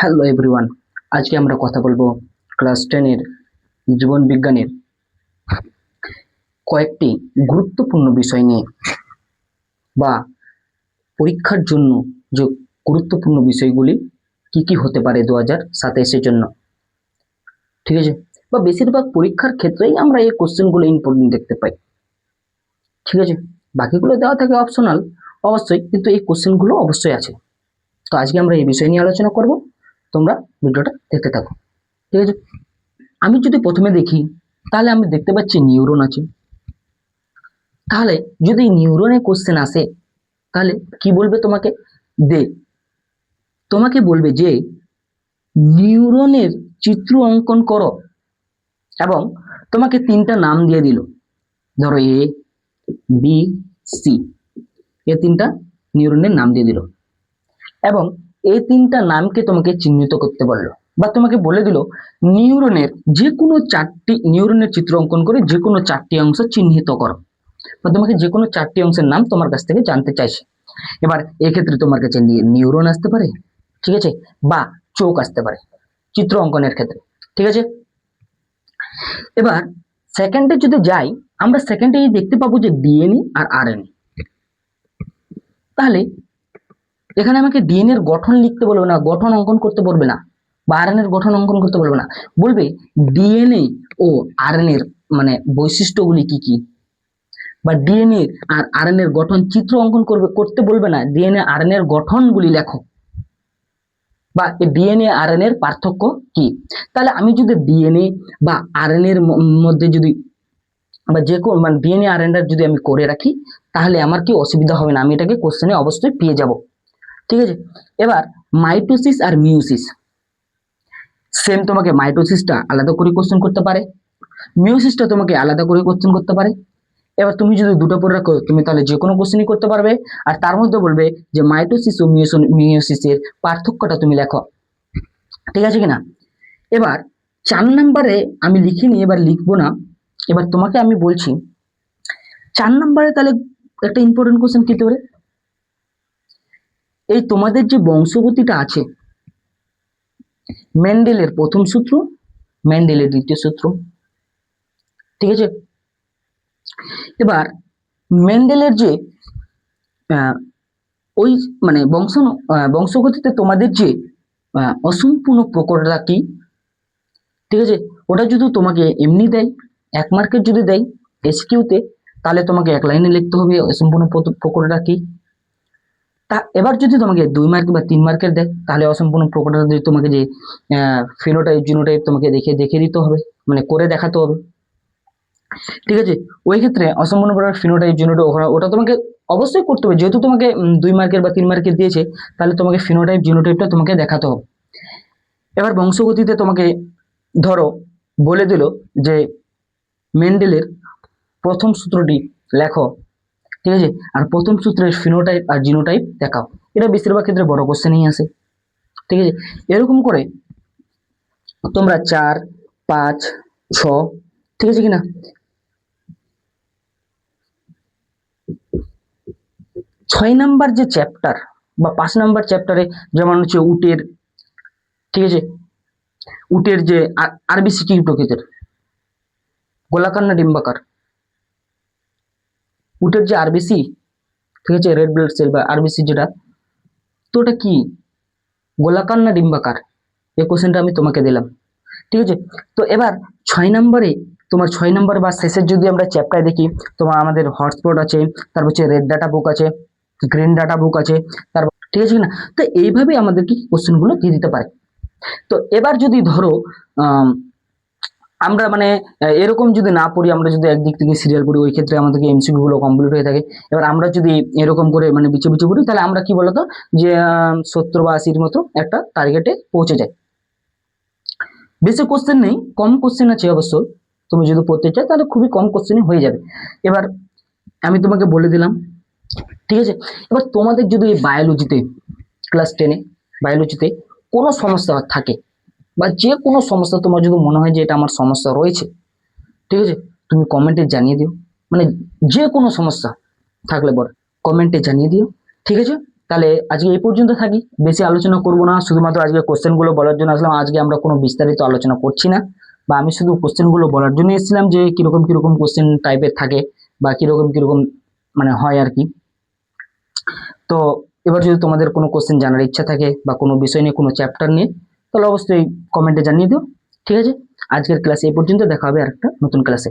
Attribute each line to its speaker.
Speaker 1: Hello everyone, আজকে আমরা কথা বলবো ক্লাস 10 এর জীবন বিজ্ঞানের কয়েকটি গুরুত্বপূর্ণ বিষয় নিয়ে, বা পরীক্ষার জন্য যে গুরুত্বপূর্ণ বিষয়গুলি কি কি হতে পারে 2027-এর জন্য। ঠিক আছে, বা বেশিরভাগ পরীক্ষার ক্ষেত্রেই আমরা এই কোশ্চেনগুলো ইম্পর্টেন্ট দেখতে পাই। ঠিক আছে, বাকিগুলো দেওয়া থাকে অপশনাল অবশ্যই, কিন্তু এই কোশ্চেনগুলো অবশ্যই আছে। তো আজকে আমরা এই বিষয় নিয়ে আলোচনা করব, তোমরা ভিডিওটা দেখতে থাকো। ঠিক আছে, আমি যদি প্রথমে দেখি তাহলে আমি দেখতে পাচ্ছি নিউরন আছে। তাহলে যদি নিউরনের কোশ্চেন আসে তাহলে কি বলবে তোমাকে? তোমাকে বলবে যে নিউরনের চিত্র অঙ্কন করো, এবং তোমাকে তিনটা নাম দিয়ে দিল। ধরো এ, বি, সি, এই তিনটা নিউরনের নাম দিয়ে দিল, এবং এই তিনটা নামকে তোমাকে চিহ্নিত করতে বললো, বা তোমাকে বলে দিল নিউরনের যে কোনো চারটি নিউরনের চিত্র অঙ্কন করে যে কোনো চারটি অংশ চিহ্নিত করো, বা তোমাকে যে কোনো চারটি অংশের নাম তোমার কাছ থেকে জানতে চাইছে। এবার এক্ষেত্রে তোমার কাছে নিউরন আসতে পারে, ঠিক আছে, বা চোখ আসতে পারে চিত্র অঙ্কনের ক্ষেত্রে। ঠিক আছে, এবার সেকেন্ডে যদি যাই, আমরা সেকেন্ডে দেখতে পাবো যে ডিএনএ আর আরএনএ। তাহলে এখানে আমাকে ডিএনএ এর গঠন লিখতে বলবে না, গঠন অঙ্কন করতে বলবে না, বা আরএনএ এর গঠন অঙ্কন করতে বলবে না, বলবে ডিএনএ ও আরএনএ এর মানে বৈশিষ্ট্যগুলি কি কি, বা ডিএনএ আর আরএনএ এর গঠন চিত্র অঙ্কন করতে বলবে না, ডিএনএ আরএনএ এর গঠনগুলি লেখো, বা ডিএনএ আরএনএ এর পার্থক্য কি। তাহলে আমি যদি ডিএনএ বা আরএনএ এর মধ্যে যদি বা যে কোনো মানে ডিএনএ আরএনএ যদি আমি করে রাখি, তাহলে আমার কি অসুবিধা হবে না, আমি এটাকে কোশ্চেনে অবশ্যই পেয়ে যাব। ঠিক আছে, এবার মাইটোসিস আর মিওসিস, সেম তোমাকে মাইটোসিসটা আলাদা করে কোশ্চেন করতে পারে, মিওসিসটা তোমাকে আলাদা করে কোশ্চেন করতে পারে। এবার তুমি যদি দুটো পড়ে রাখো, তুমি তাহলে যে কোনো কোশ্চেনই করতে পারবে, আর তার মধ্যে বলবে যে মাইটোসিস ও মিওসিসের পার্থক্যটা তুমি লেখো। ঠিক আছে কিনা? এবার 4 নম্বরে আমি লিখিনি, এবার লিখবো না, এবার তোমাকে আমি বলছি 4 নম্বরে তাহলে একটা ইম্পর্টেন্ট কোশ্চেন কি হতে পারে, এই তোমাদের যে বংশগতিটা আছে, মেন্ডেলের প্রথম সূত্র, মেন্ডেলের দ্বিতীয় সূত্র। ঠিক আছে, এবার মেন্ডেলের যে ওই মানে বংশগতিতে তোমাদের যে অসম্পূর্ণ প্রকরণটা কি, ঠিক আছে, ওটা যদি তোমাকে এমনি দেয় 1 মার্কের যদি দেয় এসকিউতে, তাহলে তোমাকে 1 লাইনে লিখতে হবে অসম্পূর্ণ প্রকরণটা কি। তা এবার যদি তোমাকে 2 মার্ক বা 3 মার্কের দেয়, তাহলে অসম্পূর্ণ প্রকরণটা যদি তোমাকে যে ফিনোটাইপ জিনোটাইপ তোমাকে দেখিয়ে দিতে হবে, মানে করে দেখাতে হবে। ঠিক আছে, ওই ক্ষেত্রে অসম্পূর্ণ প্রকার ফিনোটাইপ জিনোটাইপ ওটা তোমাকে অবশ্যই করতে হবে, যেহেতু তোমাকে 2 মার্কের বা 3 মার্কের দিয়েছে, তাহলে তোমাকে ফিনোটাইপ জিনোটাইপটা তোমাকে দেখাতে হবে। এবার বংশগতিতে তোমাকে ধরো বলে দিল যে মেন্ডেলের প্রথম সূত্রটি লেখো, ঠিক আছে, আর প্রথম সূত্রের ফিনোটাইপ আর জিনোটাইপ দেখাও। এটা বেশিরভাগ ক্ষেত্রে বড় কোশ্চেনই আসে। ঠিক আছে, এরকম করে তোমরা 4, 5, 6, ঠিক আছে কিনা, 6 নাম্বার যে চ্যাপ্টার বা 5 নাম্বার চ্যাপ্টারে, যেমন হচ্ছে উটের, ঠিক আছে, উটের যে আরবিসি কি প্রকৃতির, গোলাকার না ডিম্বাকার? উটের যে আরবিসি, ঠিক আছে, রেড ব্লাড সেল বা আরবিসি যেটা, তো ওটা কি গোলাকার না ডিম্বাকার? এই কোশ্চেনটা আমি তোমাকে দিলাম। ঠিক আছে, তো এবার 6 নম্বরে তোমার 6 নম্বর বা শেষের যদি আমরা চ্যাপ্টার দেখি, তোমার আমাদের হটস্পট আছে, তারপর হচ্ছে রেড ডাটা বুক আছে, গ্রিন ডাটা বুক আছে, তারপর ঠিক আছে না। তো এইভাবে আমাদের কি কোশ্চেনগুলো দিয়ে দিতে পারে। তো এবার যদি ধরো আমরা মানে এরকম যদি না পড়ি, আমরা যদি একদিক থেকে সিরিয়াল পড়ি, ওই ক্ষেত্রে আমাদেরকে এমসিকিউ গুলো কমপ্লিট হয়ে থাকে। এবার আমরা যদি এরকম করে মানে বিছে বিছে পড়ি, তাহলে আমরা কি বলতো যে 70 বা 80-র মতো একটা টার্গেটে পৌঁছে যাই। বেশি কোশ্চেন নেই, কম কোশ্চেন আছে অবশ্য, তুমি যদি পড়তে চাও তাহলে খুবই কম কোশ্চেনে হয়ে যাবে। এবার আমি তোমাকে বলে দিলাম, ঠিক আছে। এবার তোমাদের যদি বায়োলজিতে ক্লাস 10-এ বায়োলজিতে কোনো সমস্যা থাকে, বা যে কোনো সমস্যা তোমার যদি মনে হয় যে এটা আমার সমস্যা রয়েছে, ঠিক আছে, তুমি কমেন্টে জানিয়ে দিও, মানে যে কোনো সমস্যা থাকলে বড় কমেন্টে জানিয়ে দিও। ঠিক আছে, তাহলে আজকে এই পর্যন্ত থাকি, বেশি আলোচনা করব না, শুধুমাত্র আজকে কোশ্চেন গুলো বলার জন্য আসলাম। আজকে আমরা কোনো বিস্তারিত আলোচনা করছি না, বা আমি শুধু কোশ্চেন গুলো বলার জন্য এসেছিলাম যে কিরকম কিরকম কোশ্চেন টাইপের থাকে বা কিরকম কিরকম মানে হয় আর কি। তো এবার যদি তোমাদের কোনো কোশ্চেন জানার ইচ্ছা থাকে বা কোনো বিষয় নিয়ে, কোনো চ্যাপ্টার নিয়ে, তাহলে অবশ্যই কমেন্টে জানিয়ে দিও। ঠিক আছে, আজকের ক্লাসে এই পর্যন্ত, দেখা হবে আরেকটা নতুন ক্লাসে।